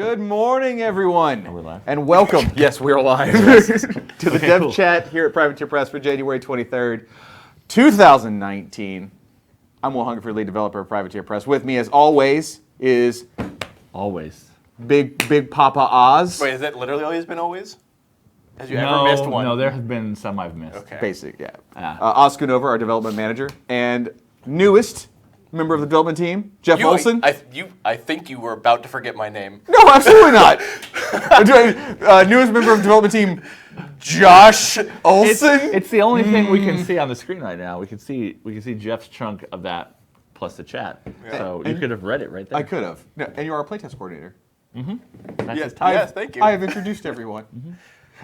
Good morning, everyone. Are we live? And welcome. Yes, we're live. To the dev chat here at Privateer Press for January 23rd, 2019. I'm Will Hungerford, lead developer of Privateer Press. With me, as always, is Big Papa Oz. Wait, has it literally always been always? Has you ever missed one? No, there have been some I've missed. Okay. Basic, yeah. Ah. Oz Schoonover, our development manager, and newest member of the development team, Jeff Olson. I think you were about to forget my name. No, absolutely not. Newest member of the development team, Josh Olson. It's the only thing we can see on the screen right now. We can see Jeff's chunk of that plus the chat. Yeah. So you could have read it right there. I could have. No, and you're our playtest coordinator. That's his Yes, title. thank you. I have introduced everyone.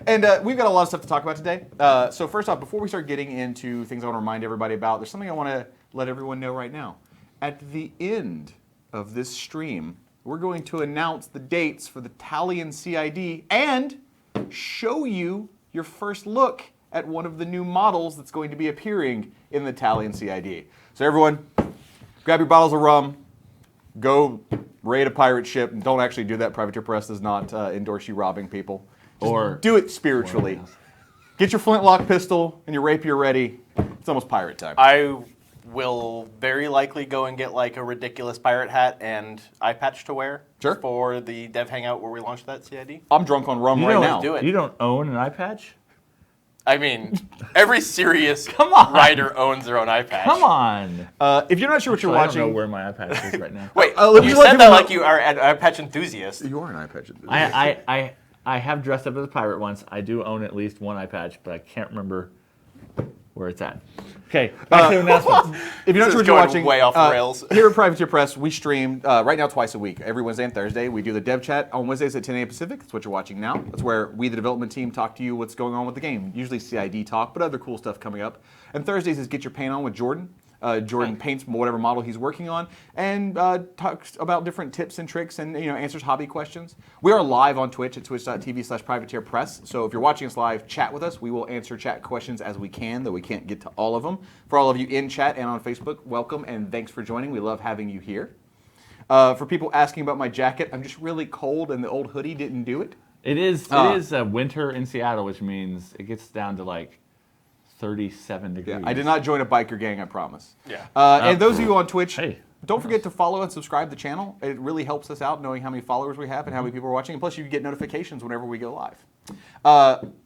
And we've got a lot of stuff to talk about today. So first off, before we start getting into things I want to remind everybody about, there's something I want to let everyone know right now. At the end of this stream, we're going to announce the dates for the Talion CID and show you your first look at one of the new models that's going to be appearing in the Talion CID. So everyone, grab your bottles of rum, go raid a pirate ship, and don't actually do that. Privateer Press does not endorse you robbing people. Just Or do it spiritually. Get your flintlock pistol and your rapier ready. It's almost pirate time. I will very likely go and get like a ridiculous pirate hat and eye patch to wear Sure. for the dev hangout where we launched that CID. I'm drunk on rum You right don't now. do it. You don't own an eye patch? I mean, every serious Come on. writer owns their own eye patch. Come on. If you're not sure what you're I watching, don't know where my eye patch is right now. Wait, let me you just let said people that know- like you are an eye patch enthusiast. you are an eye patch. I have dressed up as a pirate once. I do own at least one eye patch, but I can't remember where it's at. Okay, back to announcements. If you're not This sure is what you're going watching, way off the rails. Here at Privateer Press, we stream right now twice a week, every Wednesday and Thursday. We do the dev chat on Wednesdays at 10 a.m. Pacific. That's what you're watching now. That's where we, the development team, talk to you what's going on with the game. Usually CID talk, but other cool stuff coming up. And Thursdays is Get Your Paint On with Jordan. Jordan paints whatever model he's working on and talks about different tips and tricks and answers hobby questions. We are live on Twitch at twitch.tv/privateerpress. So if you're watching us live, chat with us. We will answer chat questions as we can, though we can't get to all of them. For all of you in chat and on Facebook, welcome and thanks for joining. We love having you here. For people asking about my jacket, I'm just really cold and the old hoodie didn't do it. It is winter in Seattle, which means it gets down to like 37 degrees. I did not join a biker gang, I promise. Yeah. And those of you on Twitch, Hey. don't forget to follow and subscribe to the channel. It really helps us out knowing how many followers we have and how many people are watching. And plus, you get notifications whenever we go live.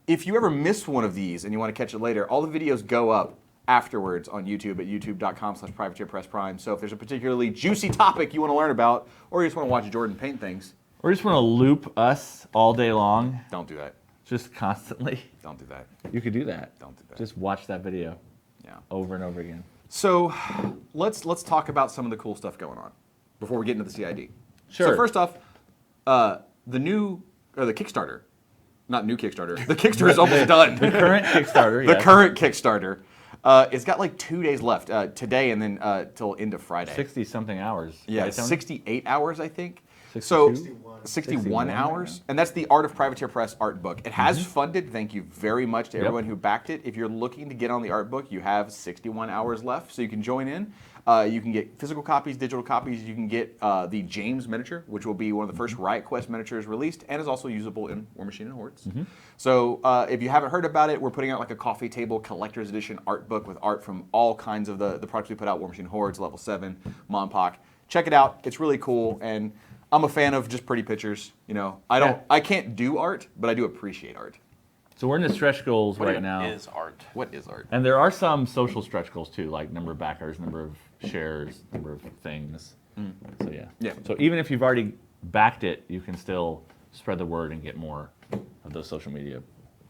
If you ever miss one of these and you want to catch it later, all the videos go up afterwards on YouTube at youtube.com/privateerpressprime. So if there's a particularly juicy topic you want to learn about, or you just want to watch Jordan paint things, Or just want to loop us all day long, don't do that. just constantly. Don't do that. You could do that. Don't do that. Just watch that video Yeah. over and over again. So let's talk about some of the cool stuff going on before we get into the CID. Sure. So first off, the Kickstarter, not new Kickstarter. The Kickstarter is almost done. The current Kickstarter, The yes. current Kickstarter. It's got like 2 days left today and then till end of Friday. 60-something hours. Yeah, right, Tony? 68 hours, I think. 62? So 61 61 hours, and that's the Art of Privateer Press art book. It has funded. Thank you very much to everyone who backed it. If you're looking to get on the art book, you have 61 hours left, so you can join in. You can get physical copies, digital copies. You can get the James miniature, which will be one of the first Riot Quest miniatures released, and is also usable in War Machine and Hordes. So if you haven't heard about it, we're putting out like a coffee table collector's edition art book with art from all kinds of the products we put out: War Machine Hordes, Level 7, Monpoc. Check it out. It's really cool, and I'm a fan of just pretty pictures. I can't do art, but I do appreciate art. So we're in the stretch goals What right even now. is art? What is art? And there are some social stretch goals too, like number of backers, number of shares, number of things. So yeah. Yeah. So even if you've already backed it, you can still spread the word and get more of those social media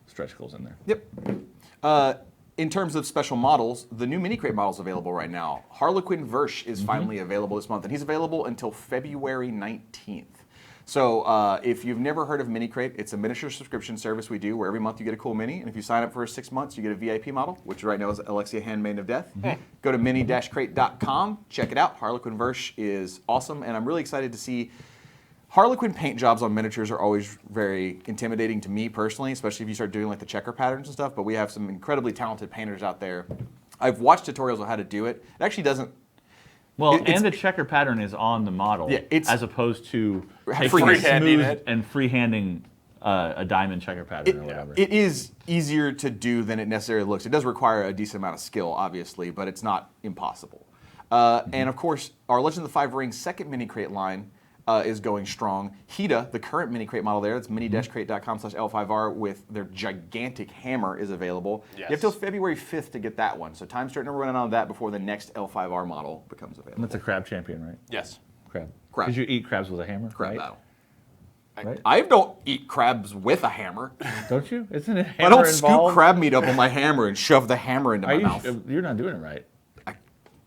stretch goals in there. Yep. In terms of special models, the new mini crate model is available right now. Harlequin Versh is finally available this month, and he's available until February 19th. So if you've never heard of Mini Crate, it's a miniature subscription service we do where every month you get a cool mini, and if you sign up for 6 months, you get a VIP model, which right now is Alexia Handmaiden of Death. Go to mini-crate.com, check it out. Harlequin Versh is awesome, and I'm really excited to see. Harlequin paint jobs on miniatures are always very intimidating to me personally, especially if you start doing like the checker patterns and stuff, but we have some incredibly talented painters out there. I've watched tutorials on how to do it. It actually doesn't Well, It's- and the checker pattern is on the model, Yeah, it's- as opposed to Freehanding smooth it. and freehanding a diamond checker pattern or whatever. It is easier to do than it necessarily looks. It does require a decent amount of skill, obviously, but it's not impossible. And of course, our Legend of the Five Rings second mini crate line is going strong. Hida, the current mini crate model there, it's mini-crate.com/L5R with their gigantic hammer is available. Yes. You have till February 5th to get that one. So time's starting to run out on that before the next L5R model becomes And available. that's a crab champion, right? Yes. Crab. Crab. Because you eat crabs with a hammer, Crab right? battle. Right? I don't eat crabs with a hammer. Don't you? Isn't it hammer I don't involved? scoop crab meat up on my hammer and shove the hammer into Are my you, mouth. you're not doing it right.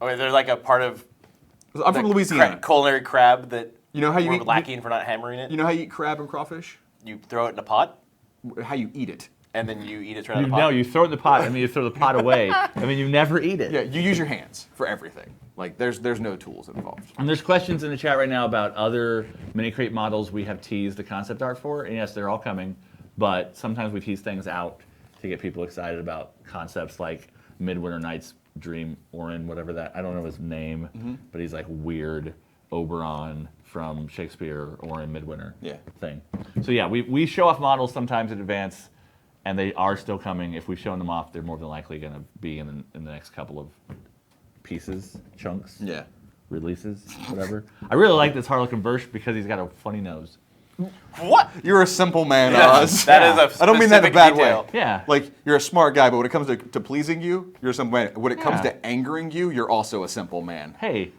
Okay, they're like a part of I'm from Louisiana. culinary crab that You know how you we're eat lacking for not hammering it. You know how you eat crab and crawfish? You throw it in a pot, How you eat it? and then you eat it right out of the pot. No, you throw it in the pot, and then you throw the pot away. I mean, you never eat it. Yeah, you use your hands for everything. Like there's no tools involved. And there's questions in the chat right now about other mini crate models we have teased the concept art for. And yes, they're all coming, but sometimes we tease things out to get people excited about concepts like Midwinter Night's Dream Orin, whatever that, I don't know his name, but he's like weird Oberon from Shakespeare or in Midwinter thing. So yeah, we show off models sometimes in advance, and they are still coming. If we've shown them off, they're more than likely going to be in the next couple of pieces, chunks, Yeah. releases, whatever. I really like this Harlequin Verse because he's got a funny nose. What? You're a simple man, Yeah, Oz. that is a I don't mean that in a specific bad detail. way. Yeah. Like you're a smart guy, but when it comes to pleasing you, you're a simple man. When it comes Yeah. to angering you, you're also a simple man. Hey,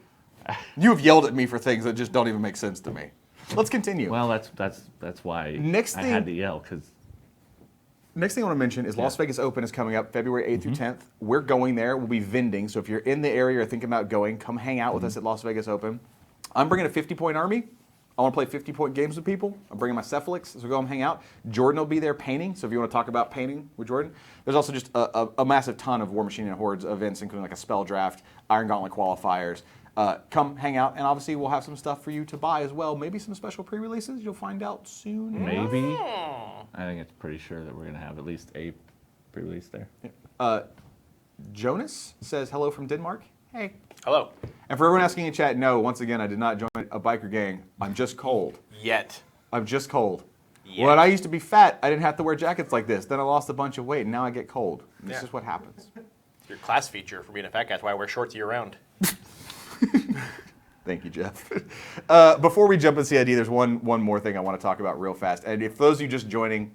You have yelled at me for things that just don't even make sense to me. Let's continue. well, that's why Next I thing- had to yell because Next thing I want to mention is Las Vegas Open is coming up February 8th through 10th. We're going there. We'll be vending. So if you're in the area or thinking about going, come hang out with us at Las Vegas Open. I'm bringing a 50-point army. I want to play 50-point games with people. I'm bringing my Cephalix, so go and hang out. Jordan will be there painting, so if you want to talk about painting with Jordan. There's also just a massive ton of War Machine and Hordes events, including like a spell draft, Iron Gauntlet qualifiers. Come hang out, and obviously we'll have some stuff for you to buy as well. Maybe some special pre-releases. You'll find out soon. maybe I think it's pretty sure that we're gonna have at least a pre-release there. Jonas says hello from Denmark. Hey. Hello. And for everyone asking in chat, no, once again, I did not join a biker gang. I'm just cold. Yet. I'm just cold. Yeah. When I used to be fat, I didn't have to wear jackets like this. Then I lost a bunch of weight, and now I get cold. And this Yeah. is what happens. Your class feature for being a fat guy is why I wear shorts year round. Thank you, Jeff. Before we jump into CID, there's one more thing I want to talk about real fast. And if those of you just joining,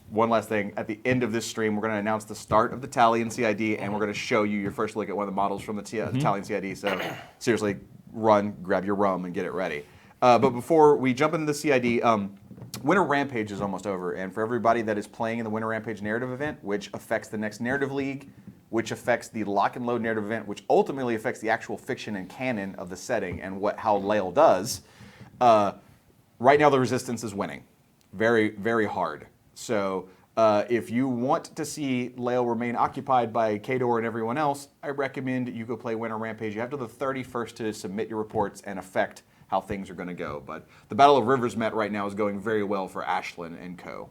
one last thing. At the end of this stream, we're going to announce the start of the Talion CID, and we're going to show you your first look at one of the models from the Talion CID. So seriously, run, grab your rum, and get it ready. But before we jump into the CID, Winter Rampage is almost over. And for everybody that is playing in the Winter Rampage narrative event, which affects the next narrative league, which affects the lock and load narrative event, which ultimately affects the actual fiction and canon of the setting and how Lael does, right now the Resistance is winning. Very, very hard. So if you want to see Lael remain occupied by Kador and everyone else, I recommend you go play Winter Rampage. You have till the 31st to submit your reports and affect how things are going to go. But the Battle of Rivers Met right now is going very well for Ashlyn and co.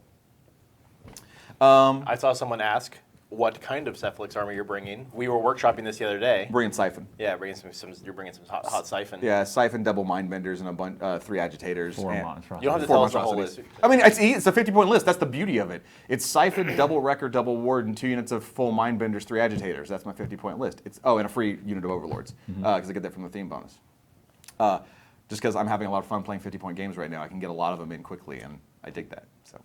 I saw someone ask what kind of Cephalix armor you're bringing. We were workshopping this the other day. Bringing Siphon. Yeah, bringing you're bringing some hot siphon. Yeah, Siphon, double Mindbenders, and a bunch, 3 Agitators. Four and monstrosities. You don't have to 4 tell us the whole list. monstrosities. I mean, it's a 50-point list. That's the beauty of it. It's Siphon, double Wrecker, double Ward, and 2 units of full Mindbenders, 3 Agitators. That's my 50-point list. And a free unit of Overlords, because I get that from the theme bonus. Just because I'm having a lot of fun playing 50-point games right now, I can get a lot of them in quickly, and I dig that. So,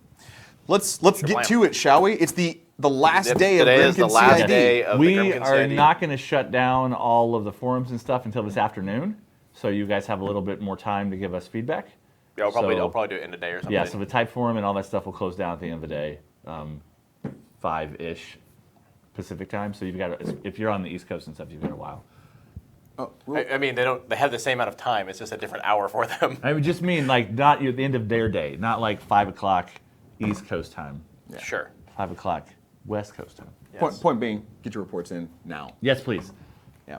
let's get plan. to it, shall we? It's the last day of Today is the Grymkin last CID. day of the We Grymkin are CID. not going to shut down all of the forums and stuff until this afternoon, so you guys have a little bit more time to give us feedback. Yeah, I'll probably So- do it in a day or something. Yeah, so the type forum and all that stuff will close down at the end of the day, 5-ish Pacific time. So you've got, if you're on the East Coast and stuff, you've got a while. Oh, I mean, they have the same amount of time. It's just a different hour for them. I would just mean like not at the end of their day, not like 5 o'clock East Coast time, Sure. 5 o'clock West Coast time. Yes. Point being, get your reports in now. Yes, please. Yeah.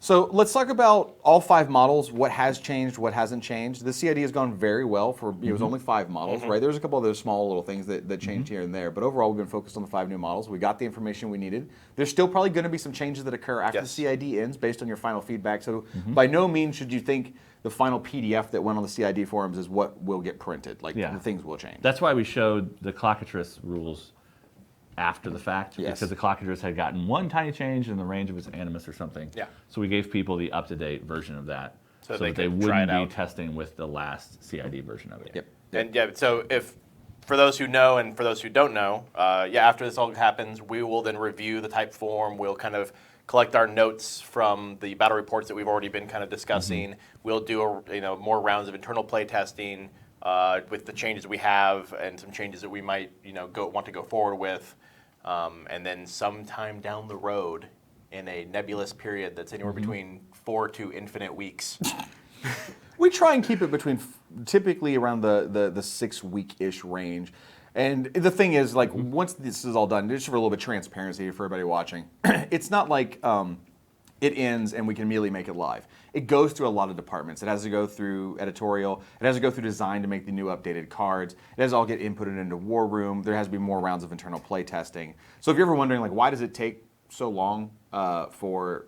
So let's talk about all 5 models, what has changed, what hasn't changed. The CID has gone very well for, it was only 5 models, right? There's a couple other small little things that changed here and there, but overall we've been focused on the 5 new models. We got the information we needed. There's still probably going to be some changes that occur after the CID ends based on your final feedback. So by no means should you think the final PDF that went on the CID forums is what will get printed. Like the things will change. That's why we showed the clockatrice rules after the fact, because the clockatrice had gotten one tiny change in the range of its animus or something. Yeah. So we gave people the up-to-date version of that, so they that they could try it wouldn't be out. testing with the last CID version of it. Yep. And so if, for those who know and for those who don't know, after this all happens, we will then review the type form. We'll kind of collect our notes from the battle reports that we've already been kind of discussing. We'll do more rounds of internal play testing with the changes we have and some changes that we might want to go forward with. And then sometime down the road, in a nebulous period that's anywhere between 4 to infinite weeks. We try and keep it between typically around the 6-week-ish range. And the thing is, like, once this is all done, just for a little bit of transparency for everybody watching, it's not like it ends and we can immediately make it live. It goes through a lot of departments. It has to go through editorial. It has to go through design to make the new updated cards. It has to all get inputted into War Room. There has to be more rounds of internal play testing. So if you're ever wondering, like, why does it take so long for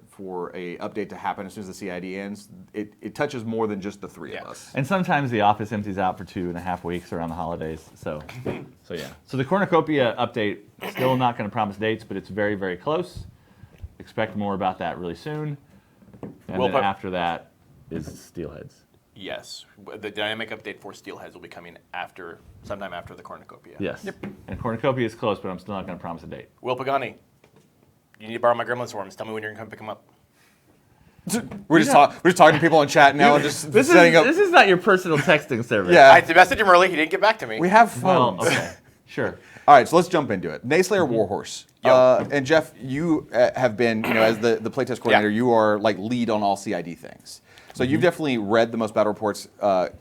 a update to happen as soon as the CID ends, it touches more than just the 3 of us. And sometimes the office empties out for 2.5 weeks around the holidays. So yeah. So the Cornucopia update, still not going to promise dates, but it's very, very close. Expect more about that really soon. And then after that is Steelheads. Yes, the dynamic update for Steelheads will be coming sometime after the Cornucopia. Yes. Yep. And Cornucopia is close, but I'm still not going to promise a date. Will Pagani, you need to borrow my Gremlin swarms. Tell me when you're going to come pick them up. We're just talking to people in chat now and just setting up. This is not your personal texting service. Yeah. I messaged him early. He didn't get back to me. We have phones. Well, okay. Sure. All right, so let's jump into it. Nayslayer Warhorse. And Jeff, you have been, as the playtest coordinator, you are like lead on all CID things. So you've definitely read the most battle reports, sort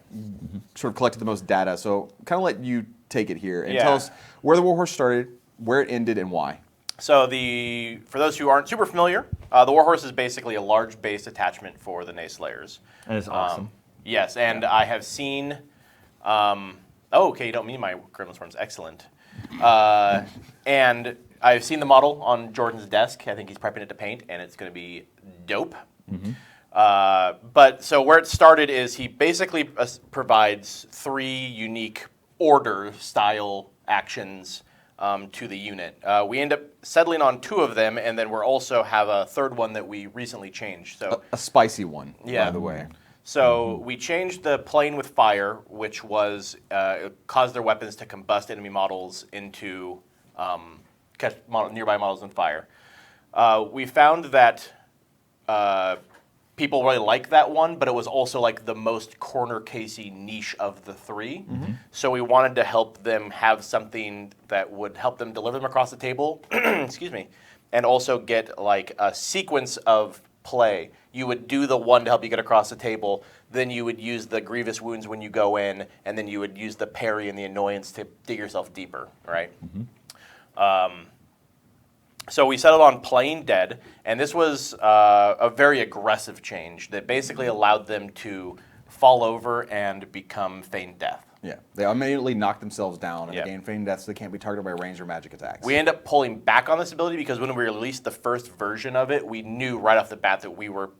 of collected the most data. So kind of let you take it here and tell us where the Warhorse started, where it ended, and why. So for those who aren't super familiar, the Warhorse is basically a large base attachment for the Nayslayers. And it's awesome. Yes, and I have seen. Okay, you don't mean my Gremlin Swarms. Excellent. And I've seen the model on Jordan's desk. I think he's prepping it to paint, and it's going to be dope. But so where it started is he basically provides 3 unique order-style actions to the unit. We end up settling on 2 of them, and then we also have a 3rd one that we recently changed. So a spicy one, by the way. So we changed the playing with fire, which was caused their weapons to combust enemy models into catch nearby models on fire. We found that people really like that one, but it was also like the most corner casey niche of the 3. So we wanted to help them have something that would help them deliver them across the table. Excuse me, and also get like a sequence of play. You would do the one to help you get across the table, then you would use the grievous wounds when you go in, and then you would use the parry and the annoyance to dig yourself deeper, right? So we settled on playing dead, and this was a very aggressive change that basically allowed them to fall over and become feigned death. Yeah, they immediately knock themselves down and gain feigned death, so they can't be targeted by ranged or magic attacks. We end up pulling back on this ability because when we released the first version of it, we knew right off the bat that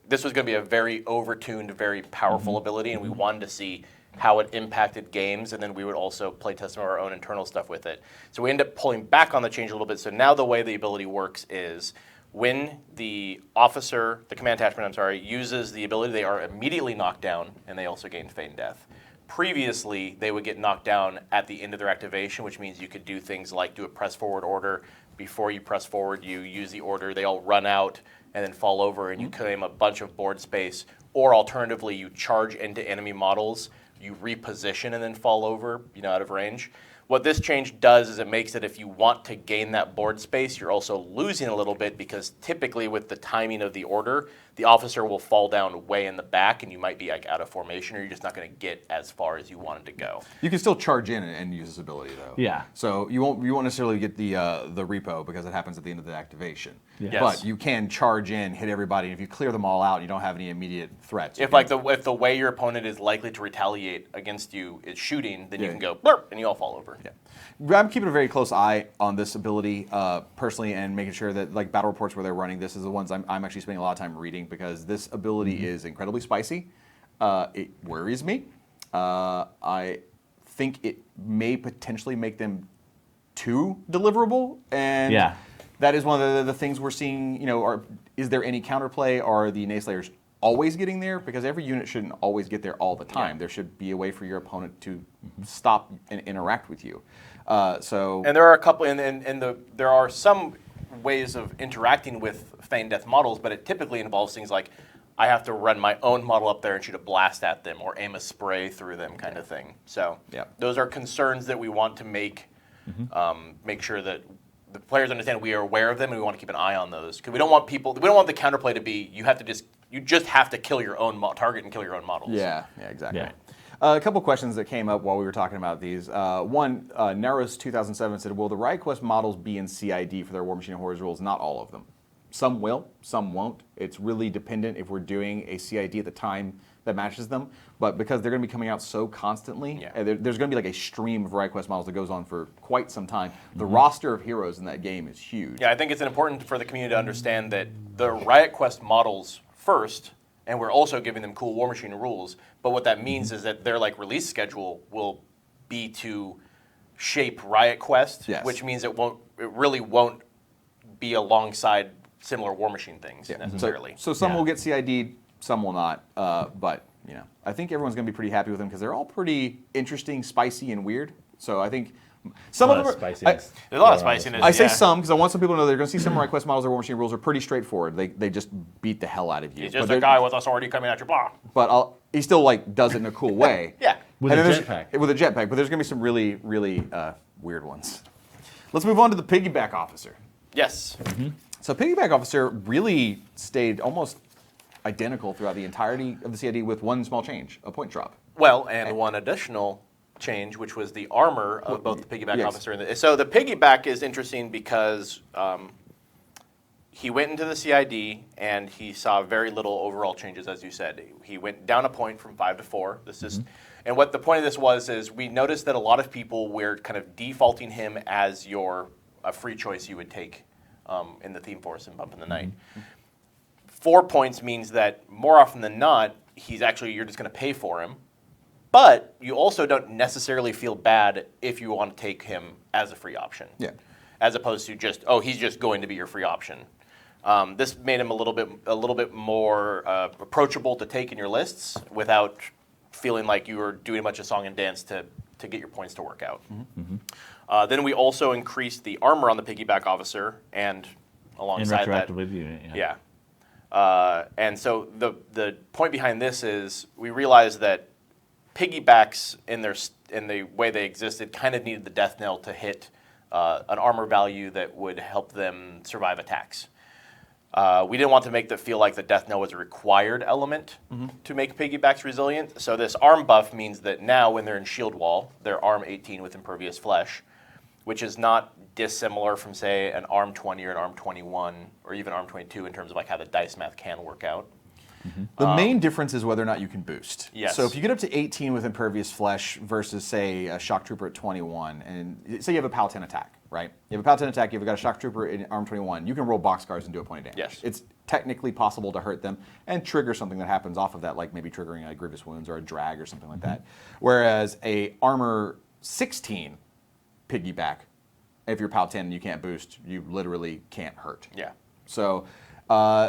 this was going to be a very overtuned, very powerful ability, and we wanted to see how it impacted games, and then we would also play test some of our own internal stuff with it. So we end up pulling back on the change a little bit. So now the way the ability works is when the command attachment, uses the ability, they are immediately knocked down, and they also gain feigned death. Previously, they would get knocked down at the end of their activation, which means you could do things like do a press forward order. Before you press forward, you use the order, they all run out and then fall over, and you claim a bunch of board space. Or alternatively, you charge into enemy models, you reposition and then fall over, out of range. What this change does is it makes it if you want to gain that board space, you're also losing a little bit because typically with the timing of the order, the officer will fall down way in the back, and you might be like out of formation, or you're just not going to get as far as you wanted to go. You can still charge in and use this ability though. Yeah. So you won't necessarily get the repo because it happens at the end of the activation. Yeah. Yes. But you can charge in, hit everybody, and if you clear them all out, you don't have any immediate threats. If the way your opponent is likely to retaliate against you is shooting, then you can go blurp, and you all fall over. Yeah. I'm keeping a very close eye on this ability personally, and making sure that like battle reports where they're running this is the ones I'm actually spending a lot of time reading, because this ability is incredibly spicy. It worries me. I think it may potentially make them too deliverable, and Yeah. that is one of the things we're seeing. You know, is there any counterplay? Are the Naysayers always getting there? Because every unit shouldn't always get there all the time. Yeah. There should be a way for your opponent to stop and interact with you. And there are a couple, there are some ways of interacting with Feign Death models, but it typically involves things like I have to run my own model up there and shoot a blast at them or aim a spray through them, kind of thing. So those are concerns that we want to make sure that the players understand we are aware of them, and we want to keep an eye on those, because we don't want the counterplay to be you just have to kill your own target and kill your own models. Yeah, exactly. Yeah. A couple questions that came up while we were talking about these. One, Naros 2007 said, will the Riot Quest models be in CID for their War Machine and Horrors rules? Not all of them. Some will, some won't. It's really dependent if we're doing a CID at the time that matches them. But because they're going to be coming out so constantly, there's going to be like a stream of Riot Quest models that goes on for quite some time. The roster of heroes in that game is huge. Yeah, I think it's important for the community to understand that the Riot Quest models first, and we're also giving them cool War Machine rules. But what that means is that their like release schedule will be to shape Riot Quest, which means it really won't be alongside similar War Machine things necessarily. So some will get CID'd, some will not. But you know, I think everyone's going to be pretty happy with them because they're all pretty interesting, spicy, and weird. So I think some of them are. There's a lot of spiciness. I say some because I want some people to know they're going to see some Riot Quest models or War Machine rules are pretty straightforward. They just beat the hell out of you. He's just a guy with a sword coming at your blah. But he still like does it in a cool way. Yeah. With a jetpack. With a jetpack, but there's going to be some really, really weird ones. Let's move on to the Piggyback Officer. Yes. So Piggyback Officer really stayed almost identical throughout the entirety of the CID with one small change, a point drop. Well, and one additional change, which was the armor of both the Piggyback Officer and so the Piggyback is interesting because he went into the CID and he saw very little overall changes, as you said. He went down a point from 5 to 4. This is, and what the point of this was is we noticed that a lot of people were kind of defaulting him as a free choice you would take in the Theme Force and Bump in the Night. 4 points means that more often than not, you're just going to pay for him. But you also don't necessarily feel bad if you want to take him as a free option. Yeah. As opposed to just, he's just going to be your free option. This made him a little bit more approachable to take in your lists without feeling like you were doing a bunch of song and dance to get your points to work out. Then we also increased the armor on the Piggyback Officer, and alongside that, with you. yeah. And so the point behind this is we realized that Piggybacks in the way they existed kind of needed the death knell to hit an armor value that would help them survive attacks. We didn't want to make them feel like the death knell was a required element to make Piggybacks resilient. So this arm buff means that now when they're in shield wall, they're arm 18 with impervious flesh, which is not dissimilar from, say, an arm 20 or an arm 21 or even arm 22 in terms of like how the dice math can work out. The main difference is whether or not you can boost. Yes. So if you get up to 18 with impervious flesh versus, say, a shock trooper at 21, and say you have a Paladin attack, right? You have a Paladin attack, you've got a shock trooper in arm 21, you can roll boxcars and do a point of damage. Yes. It's technically possible to hurt them and trigger something that happens off of that, like maybe triggering a grievous wounds or a drag or something like that. Whereas a armor 16 piggyback, if you're Paladin and you can't boost, you literally can't hurt. Yeah. So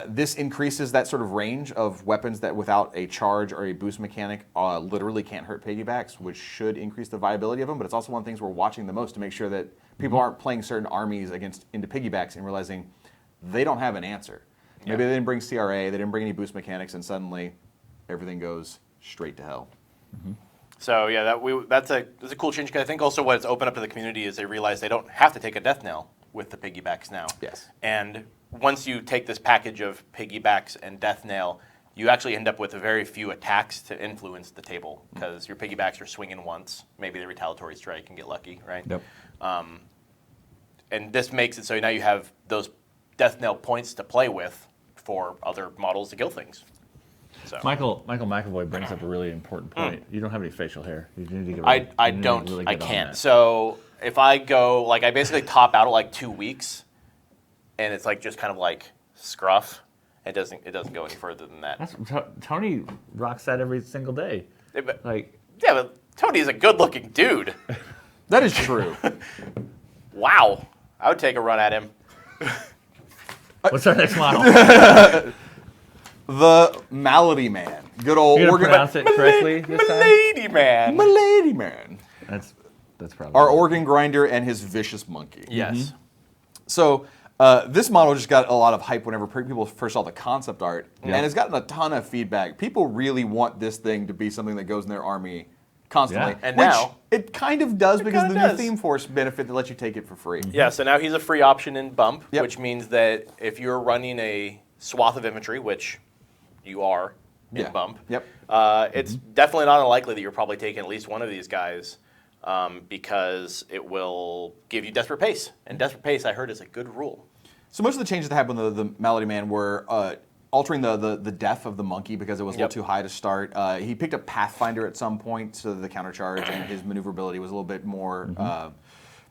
this increases that sort of range of weapons that without a charge or a boost mechanic literally can't hurt piggybacks, which should increase the viability of them. But it's also one of the things we're watching the most to make sure that people aren't playing certain armies into piggybacks and realizing they don't have an answer. Maybe they didn't bring CRA, they didn't bring any boost mechanics, and suddenly everything goes straight to hell. So yeah, that's a cool change. Because I think also what it's opened up to the community is they realize they don't have to take a death knell with the piggybacks now. Yes. And once you take this package of Piggybacks and Death Nail, you actually end up with very few attacks to influence the table because your Piggybacks are swinging once, maybe the retaliatory strike and get lucky, right? Yep. And this makes it so now you have those Death Nail points to play with for other models to kill things. So. Michael McAvoy brings up a really important point. You don't have any facial hair. You need to get I you need to don't. really I get on can't. that. So if I go, like, I basically top out at like 2 weeks, and it's like just kind of like scruff. It doesn't go any further than that. Tony rocks that every single day. Yeah, but, Like, Tony's a good-looking dude. That is true. Wow, I would take a run at him. what's our next model? The Malady Man. Good old You're gonna organ. pronounce it correctly this time? Malady Man. Malady Man. That's probably Our organ grinder and his vicious monkey. Yes. So this model just got a lot of hype whenever people first saw the concept art, and it's gotten a ton of feedback. People really want this thing to be something that goes in their army constantly. Yeah. And which now- it kind of does because of the kinda new does. Theme Force benefit that lets you take it for free. Yeah, so now he's a free option in Bump, Yep. which means that if you're running a swath of infantry, which you are in Yeah. Bump, Yep. it's definitely not unlikely that you're probably taking at least one of these guys because it will give you Desperate Pace. And Desperate Pace, I heard, is a good rule. So most of the changes that happened with the Malady Man were altering the death of the monkey because it was a little too high to start. He picked up Pathfinder at some point, so the countercharge and his maneuverability was a little bit more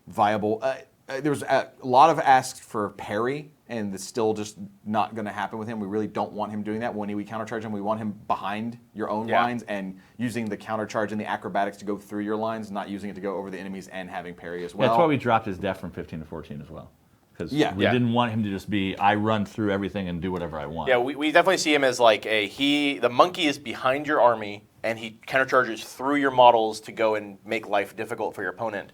viable. There was a lot of asks for parry, and it's still just not going to happen with him. We really don't want him doing that. When we countercharge him, we want him behind your own lines and using the countercharge and the acrobatics to go through your lines, not using it to go over the enemies and having parry as well. That's why we dropped his def from 15 to 14 as well. Because we Yeah. didn't want him to just be, I run through everything and do whatever I want. Yeah, we definitely see him as like the monkey is behind your army, and he countercharges through your models to go and make life difficult for your opponent.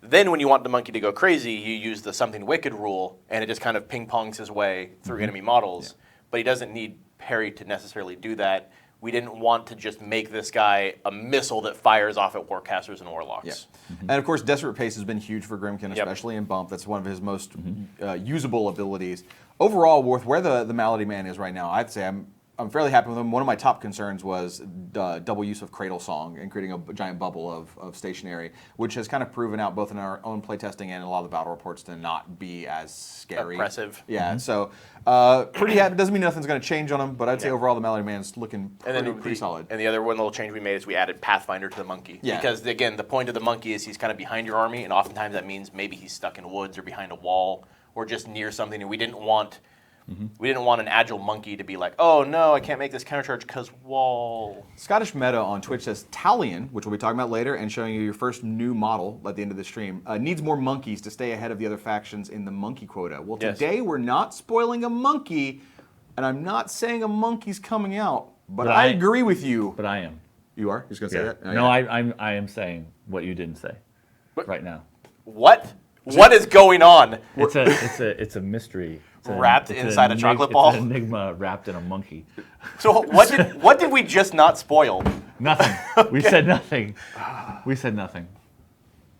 Then when you want the monkey to go crazy, you use the Something Wicked rule, and it just kind of ping-pongs his way through enemy models. But he doesn't need parry to necessarily do that. We didn't want to just make this guy a missile that fires off at Warcasters and Warlocks. Yeah. And of course, Desperate Pace has been huge for Grymkin, especially in Bump. That's one of his most usable abilities. Overall, with where the Malady Man is right now, I'd say I'm fairly happy with him. One of my top concerns was double use of Cradle Song and creating a giant bubble of stationary, which has kind of proven out both in our own playtesting and in a lot of the battle reports to not be as scary. Oppressive. Yeah, so pretty happy. Doesn't mean nothing's going to change on him, but I'd say overall the Malady Man's looking pretty solid. And the other one little change we made is we added Pathfinder to the monkey. Yeah. Because, again, the point of the monkey is he's kind of behind your army, and oftentimes that means maybe he's stuck in woods or behind a wall or just near something, and we didn't want an agile monkey to be like, oh no, I can't make this countercharge because wall. Scottish Meta on Twitch says Talion, which we'll be talking about later and showing you your first new model at the end of the stream, needs more monkeys to stay ahead of the other factions in the monkey quota. Well, today we're not spoiling a monkey, and I'm not saying a monkey's coming out, but I agree with you. But I am. You are? You're just going to say that? Oh, No, yeah. I am saying what you didn't say right now. What? What is going on? It's a mystery. Wrapped inside a chocolate ball? It's an enigma wrapped in a monkey. So what did we just not spoil? Nothing. We said nothing. We said nothing.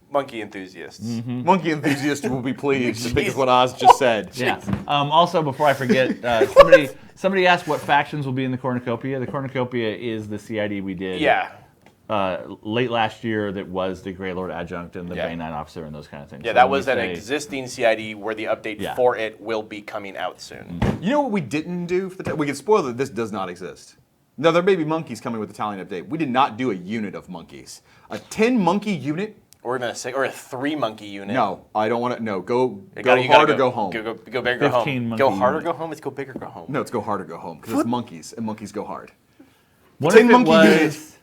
Monkey enthusiasts. Monkey enthusiast will be pleased to think of what Oz just said. Yeah. Also, before I forget, somebody asked what factions will be in the Cornucopia. The Cornucopia is the CID we did. Yeah. Late last year, that was the Grey Lord Adjunct and the Bay Knight Officer and those kind of things. Yeah, So that when was we an say- existing CID where the update for it will be coming out soon. You know what we didn't do? For we can spoil that this does not exist. No, there may be monkeys coming with the Talion update. We did not do a unit of monkeys. A 10-monkey unit? Or even a 3-monkey unit. No, I don't want to. No, go You gotta hard or go home. Go big or go 15 home. monkey Go hard or unit. go home. It's go big or go home. No, it's go hard or go home because it's monkeys, and monkeys go hard. What 10 if it monkey was? unit.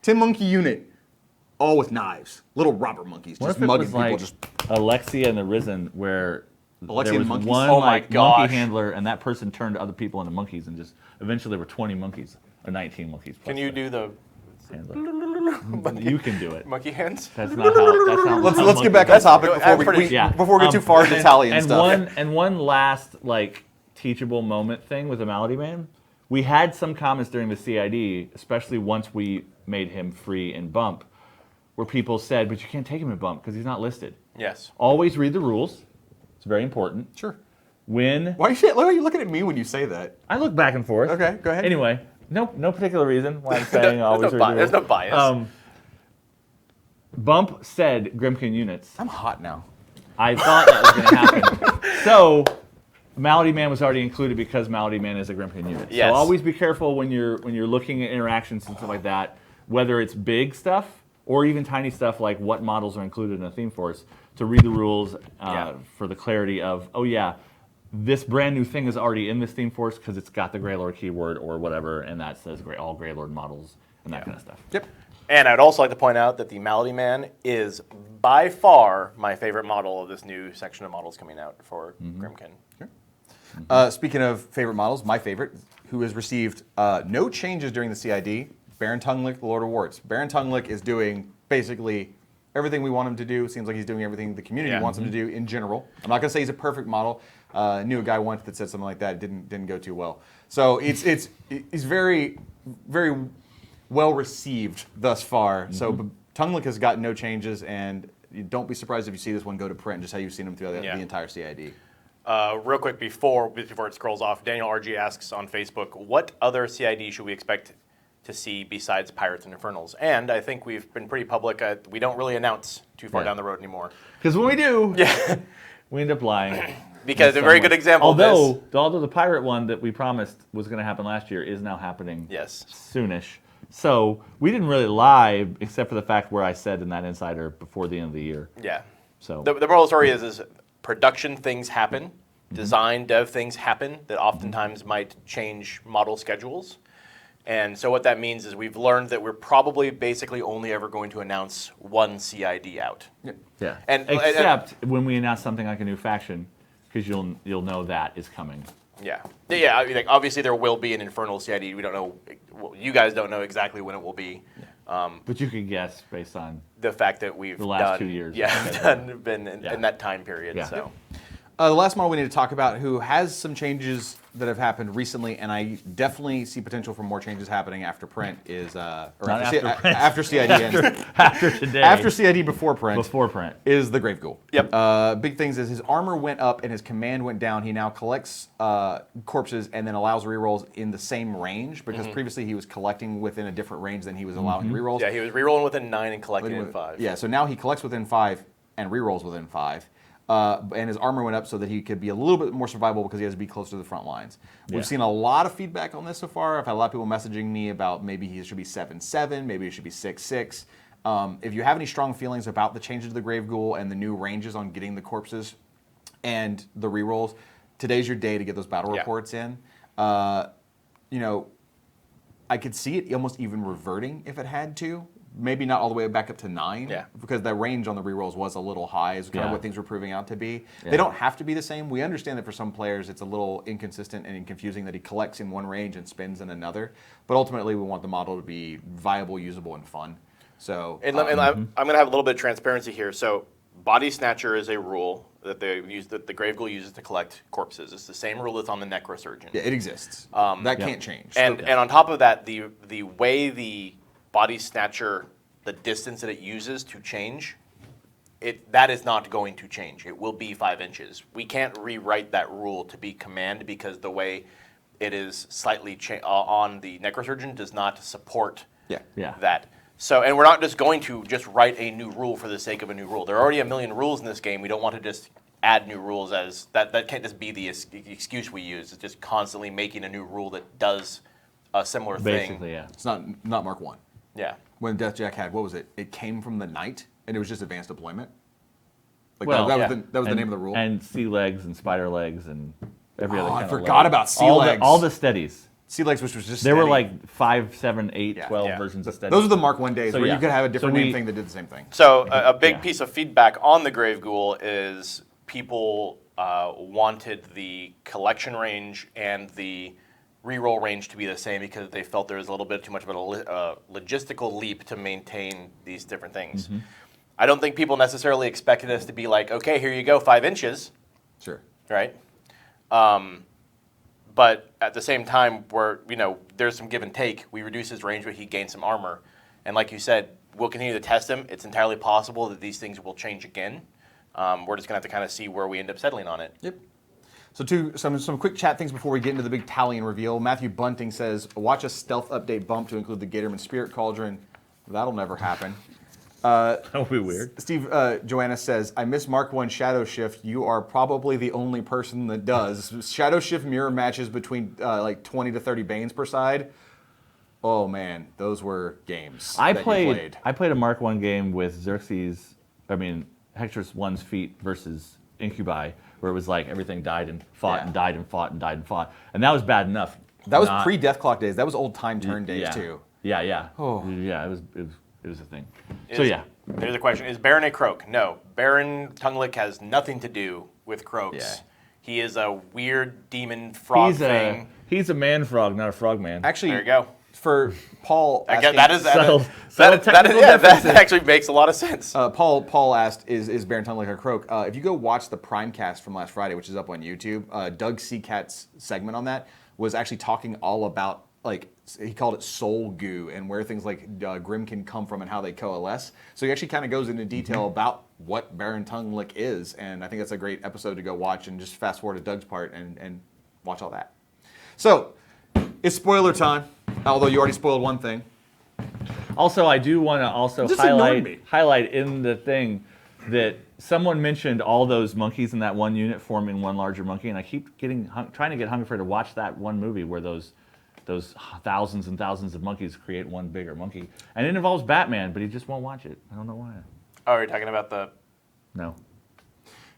10 monkey unit. All with knives. Little robber monkeys What just if it mugging was people. like just Alexia and the Risen, where Alexia there and was monkeys? one Oh my like gosh. monkey handler, and that person turned other people into monkeys, and just eventually there were 20 monkeys or 19 monkeys. plus Can you the do the handler. You can do it. monkey hands? That's not how. That's not let's how let's get monkeys- back on topic I'm before pretty- before we get too far into Italian and stuff. One last like teachable moment thing with the Malady Man. We had some comments during the CID, especially once we made him free in Bump, where people said, "But you can't take him in Bump because he's not listed." Yes. Always read the rules. It's very important. Sure. When Why are you looking at me when you say that? I look back and forth. Okay, go ahead. Anyway, no particular reason why I'm saying always There's no bias. Bump said Grymkin units. I'm hot now. I thought that was going to happen. So, Malady Man was already included because Malady Man is a Grymkin unit. Yes. So always be careful when you're looking at interactions and stuff like that, whether it's big stuff or even tiny stuff like what models are included in a theme force, to read the rules for the clarity of, oh yeah, this brand new thing is already in this theme force because it's got the Greylord keyword or whatever, and that says all Greylord models and that kind of stuff. Yep. And I'd also like to point out that the Malady Man is by far my favorite model of this new section of models coming out for Grymkin. Speaking of favorite models, my favorite, who has received no changes during the CID, Baron Tunglick, the Lord of Warts. Baron Tunglick is doing basically everything we want him to do. Seems like he's doing everything the community wants him to do in general. I'm not going to say he's a perfect model. Knew a guy once that said something like that. Didn't go too well. So he's very, very well received thus far. So Tunglick has gotten no changes, and you don't be surprised if you see this one go to print, just how you've seen him throughout the entire CID. Real quick before it scrolls off, Daniel RG asks on Facebook, what other CID should we expect to see besides Pirates and Infernals? And I think we've been pretty public. We don't really announce too far down the road anymore. Because when we do, we end up lying. Because a very good example of this. Although the pirate one that we promised was going to happen last year is now happening soonish. So we didn't really lie, except for the fact where I said in that insider before the end of the year. Yeah. So the moral of the story is production things happen, design, dev things happen that oftentimes might change model schedules. And so what that means is we've learned that we're probably basically only ever going to announce one CID out. Yeah. And except when we announce something like a new faction, because you'll know that is coming. Yeah. I mean, like, obviously there will be an Infernal CID. We don't know. Well, you guys don't know exactly when it will be. But you can guess based on the fact that we've the last 2 years. Yeah, been in that time period. Yeah. So. The last model we need to talk about, who has some changes that have happened recently, and I definitely see potential for more changes happening after print, is after CID ends. after today. After CID before print. Before print. Is the Grave Ghoul. Yep. Big things is his armor went up and his command went down. He now collects corpses and then allows rerolls in the same range, because previously he was collecting within a different range than he was allowing rerolls. Yeah, he was rerolling within 9 and collecting in 5. Yeah, so now he collects within 5 and rerolls within 5. And his armor went up so that he could be a little bit more survivable because he has to be closer to the front lines. We've seen a lot of feedback on this so far. I've had a lot of people messaging me about maybe he should be 7/7, maybe he should be 6/6. If you have any strong feelings about the changes to the Grave Ghoul and the new ranges on getting the corpses and the rerolls, today's your day to get those battle reports in. I could see it almost even reverting if it had to. Maybe not all the way back up to 9, because the range on the rerolls was a little high, is kind of what things were proving out to be. They don't have to be the same. We understand that for some players it's a little inconsistent and confusing that he collects in one range and spends in another. But ultimately we want the model to be viable, usable, and fun. So I'm going to have a little bit of transparency here. So Body Snatcher is a rule that the Grave Ghoul uses to collect corpses. It's the same rule that's on the Necrosurgeon. Yeah, it exists. That can't change. And on top of that, the way the Body Snatcher, the distance that it uses to change, that is not going to change. It will be 5 inches. We can't rewrite that rule to be command, because the way it is slightly on the Necrosurgeon does not support that. So, and we're not just going to just write a new rule for the sake of a new rule. There are already a million rules in this game. We don't want to just add new rules as that can't just be the excuse we use. It's just constantly making a new rule that does a similar thing. Basically, yeah. It's not Mark 1. Yeah. When Death Jack had, what was it? It came from the night, and it was just advanced deployment. That was the name of the rule. And sea legs and spider legs and every other kind I forgot about sea legs. All the steadies. Sea legs, which was just There steady. were like 5, 7, 8, 12 versions of steadies. Those are the Mark 1 days where you could have a different name we- thing that did the same thing. So a big piece of feedback on the Grave Ghoul is people wanted the collection range and the reroll range to be the same, because they felt there was a little bit too much of a logistical leap to maintain these different things. I don't think people necessarily expected us to be like, okay, here you go, 5 inches. Sure. Right? But at the same time, there's some give and take. We reduce his range, but he gains some armor. And like you said, we'll continue to test him. It's entirely possible that these things will change again. We're just going to have to kind of see where we end up settling on it. Yep. So some quick chat things before we get into the big Talion reveal. Matthew Bunting says, watch a stealth update bump to include the Gatorman Spirit Cauldron. That'll never happen. That'll be weird. Steve Joanna says, I miss Mark 1 Shadow Shift. You are probably the only person that does. Shadow Shift mirror matches between like 20 to 30 Banes per side. Oh man, those were games. I that you played a Mark 1 game with Hector's 1's feet versus Incubi, where it was like everything died and fought and died and fought and died and fought. And that was bad enough. That was pre-Death Clock days. That was old time turn days yeah. too. Yeah. Oh. Yeah, it was a thing. So yeah. There's a question. Is Baron a Croak? No. Baron Tunglick has nothing to do with Croaks. Yeah. He is a weird demon frog thing. He's a man frog, not a frog man. Actually, There you go. For Paul asking, that actually makes a lot of sense. Paul asked, is Baron Tunglick a croak? If you go watch the Primecast from last Friday, which is up on YouTube, Doug Seacat's segment on that was actually talking all about, like, he called it soul goo and where things like Grymkin come from and how they coalesce. So he actually kind of goes into detail about what Baron Tunglick is, and I think that's a great episode to go watch and just fast forward to Doug's part and watch all that. So, it's spoiler time, although you already spoiled one thing. Also, I do want to Just highlight in the thing that someone mentioned all those monkeys in that one unit forming one larger monkey, and I keep trying to get Hungerford to watch that one movie where those thousands and thousands of monkeys create one bigger monkey. And it involves Batman, but he just won't watch it. I don't know why. Oh, you're talking about the No.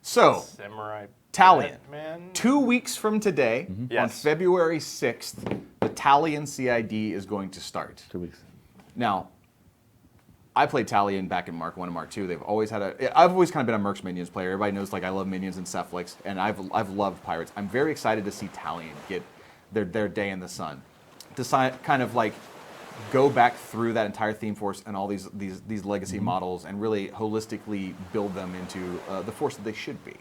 So, Samurai Talion. Man? 2 weeks from today, on Yes. February 6th, the Talion CID is going to start. 2 weeks. Now, I played Talion back in Mark 1 and Mark 2. I've always kind of been a Mercs Minions player. Everybody knows, like, I love Minions and Cephalix, and I've loved Pirates. I'm very excited to see Talion get their day in the sun. To kind of like go back through that entire theme force and all these legacy models and really holistically build them into the force that they should be.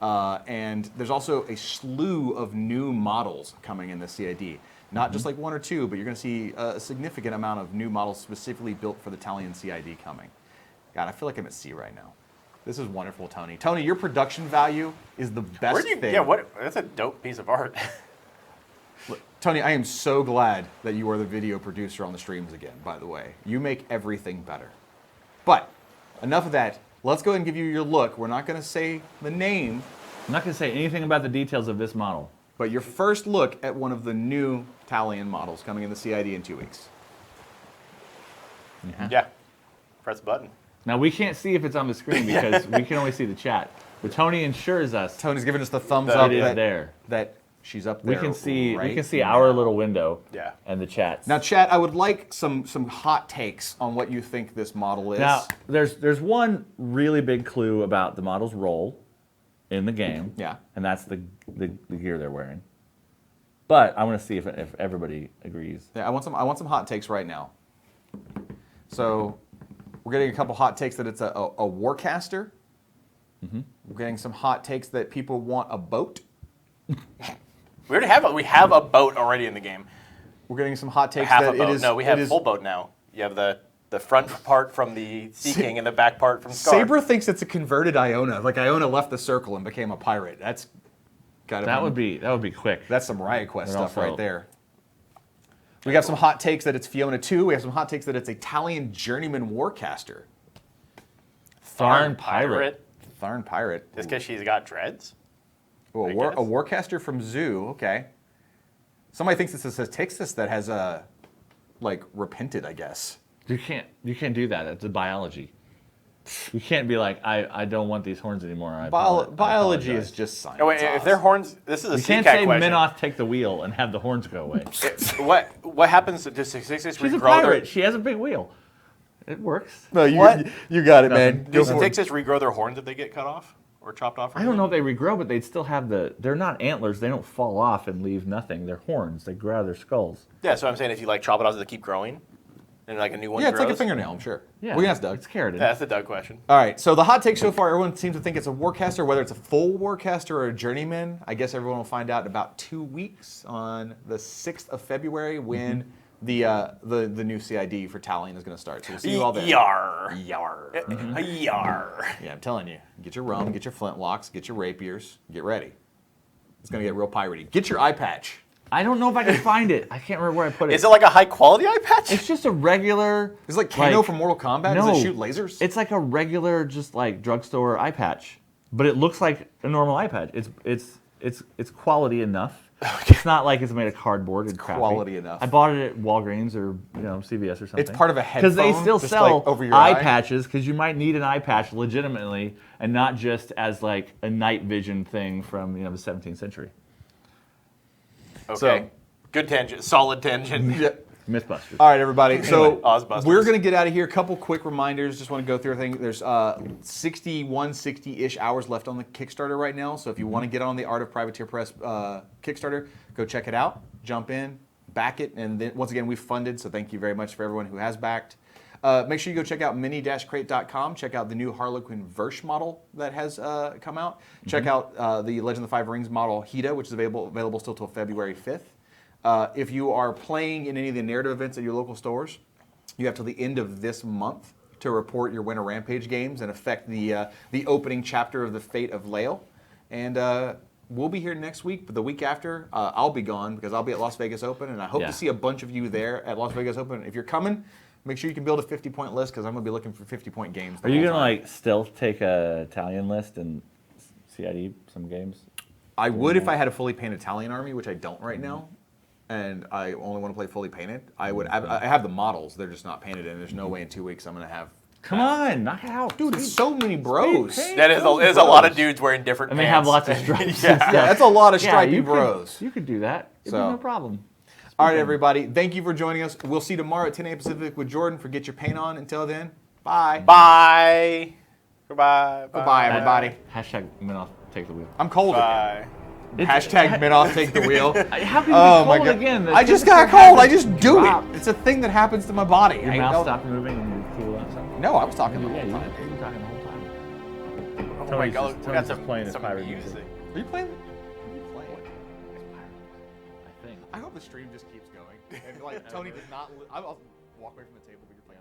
And there's also a slew of new models coming in the CID. Not just like one or two, but you're going to see a significant amount of new models specifically built for the Talion CID coming. God, I feel like I'm at sea right now. This is wonderful, Tony. Tony, your production value is the best thing. Yeah, that's a dope piece of art. Look, Tony, I am so glad that you are the video producer on the streams again, by the way. You make everything better. But enough of that. Let's go ahead and give you your look. We're not going to say the name. I'm not going to say anything about the details of this model. But your first look at one of the new Talion models coming in the CID in 2 weeks. Yeah. Press the button. Now, we can't see if it's on the screen because we can only see the chat. But Tony ensures us Tony's giving us the thumbs up it is there. that she's up We there. can see right our now. little window Yeah. and the chats. Now, chat, I would like some hot takes on what you think this model is. Now, there's one really big clue about the model's role in the game. Yeah. And that's the gear they're wearing. But I want to see if everybody agrees. Yeah, I want some hot takes right now. So we're getting a couple hot takes that it's a warcaster. We're getting some hot takes that people want a boat. We already have a boat already in the game. We're getting some hot takes Half that a boat. it is. No, we have it is, full boat now. You have the front part from the Sea King and the back part from Scar. Saber thinks it's a converted Iona. Like Iona left the circle and became a pirate. That's gotta That would be quick. That's some Riot Quest And stuff also- right there. We got some hot takes that it's Fiona 2. We have some hot takes that it's a Talion Journeyman Warcaster. Tharn Pirate. Tharn Pirate. Just because she's got dreads? Oh, I a guess. Warcaster from Zoo. Okay. Somebody thinks it's a Tixus that has repented, I guess. You can't do that. It's a biology. You can't be like, I don't want these horns anymore. I Biology apologize. is just science. Oh, wait, if they're horns, this is a You sea can't cat say question. Minoth take the wheel and have the horns go away. What happens to Tixus She's a regrow pirate. She has a big wheel. It works. No, What? you got it, Nothing. man. Does Tixus regrow their horns if they get cut off or chopped off? I don't know if they regrow, but they'd still have they're not antlers. They don't fall off and leave nothing. They're horns. They grow out of their skulls. Yeah, so I'm saying if you chop it off, does it keep growing? And a new one Yeah, it's grows? like a fingernail, I'm sure. Yeah. We can ask Doug. It's keratin. Yeah, that's the Doug question. All right, so the hot take so far, everyone seems to think it's a Warcaster, whether it's a full Warcaster or a Journeyman. I guess everyone will find out in about 2 weeks on the 6th of February when the new CID for Talion is going to start. So we'll see you all there. Yar. Yar. Yar. Yeah, I'm telling you. Get your rum, get your flintlocks, get your rapiers, get ready. it's going to get real piratey. Get your eye patch. I don't know if I can find it. I can't remember where I put it. Is it like a high quality eye patch? It's just a regular. It's like Kano from Mortal Kombat. No, Does it shoot lasers? It's like a regular, just like drugstore eye patch, but it looks like a normal eye patch. It's quality enough. Okay. It's not like it's made of cardboard and crappy. Quality enough. I bought it at Walgreens or CVS or something. It's part of a headphone. Because they still just sell like over your eye eye patches because you might need an eye patch legitimately and not just as like a night vision thing from the 17th century. Okay. So, good tangent. Solid tangent. Yeah. Mythbusters. All right, everybody. So Ozbusters. we're going to get out of here. A couple quick reminders. Just want to go through everything. There's 60-ish hours left on the Kickstarter right now. So if you want to get on the Art of Privateer Press Kickstarter, go check it out. Jump in, back it. And then once again, we've funded. So thank you very much for everyone who has backed. Make sure you go check out mini-crate.com. Check out the new Harlequin Verse model that has come out. Check out the Legend of the Five Rings model Hida, which is available still till February 5th. If you are playing in any of the narrative events at your local stores, you have till the end of this month to report your Winter Rampage games and affect the opening chapter of the Fate of Lael. And we'll be here next week, but the week after, I'll be gone because I'll be at Las Vegas Open, and I hope to see a bunch of you there at Las Vegas Open. If you're coming, make sure you can build a 50-point list because I'm going to be looking for 50-point games. Are you going to stealth take a Talion list and CID some games? I would if I had a fully painted Talion army, which I don't right now. And I only want to play fully painted. I have the models; they're just not painted, and there's no way in 2 weeks I'm going to have. Come on, knock it out, Dude, it's so many bros. That is a lot of dudes wearing different and they pants. have lots of stripes. Yeah. Yeah, that's a lot of stripy you bros. You could do that. It'd be no problem. All right, everybody. Thank you for joining us. We'll see you tomorrow at 10 a.m. Pacific with Jordan for Get Your Paint On. Until then, bye. Bye. Goodbye. Goodbye, everybody. Hashtag Minoff take the wheel. I'm cold Bye. again. Hashtag Minoff take the wheel. How can you Oh be my cold God. again? I just got cold. I just do Drop. it. It's a thing that happens to my body. Your mouth stopped moving and you cool outside. No, I was talking the whole Yeah, you time. were talking the whole time. Oh my God, we got playing some pirate music. Are you playing? Are you playing? I think. I hope the stream just keeps going. And like Tony does not. I'll walk away from the table, but you're playing.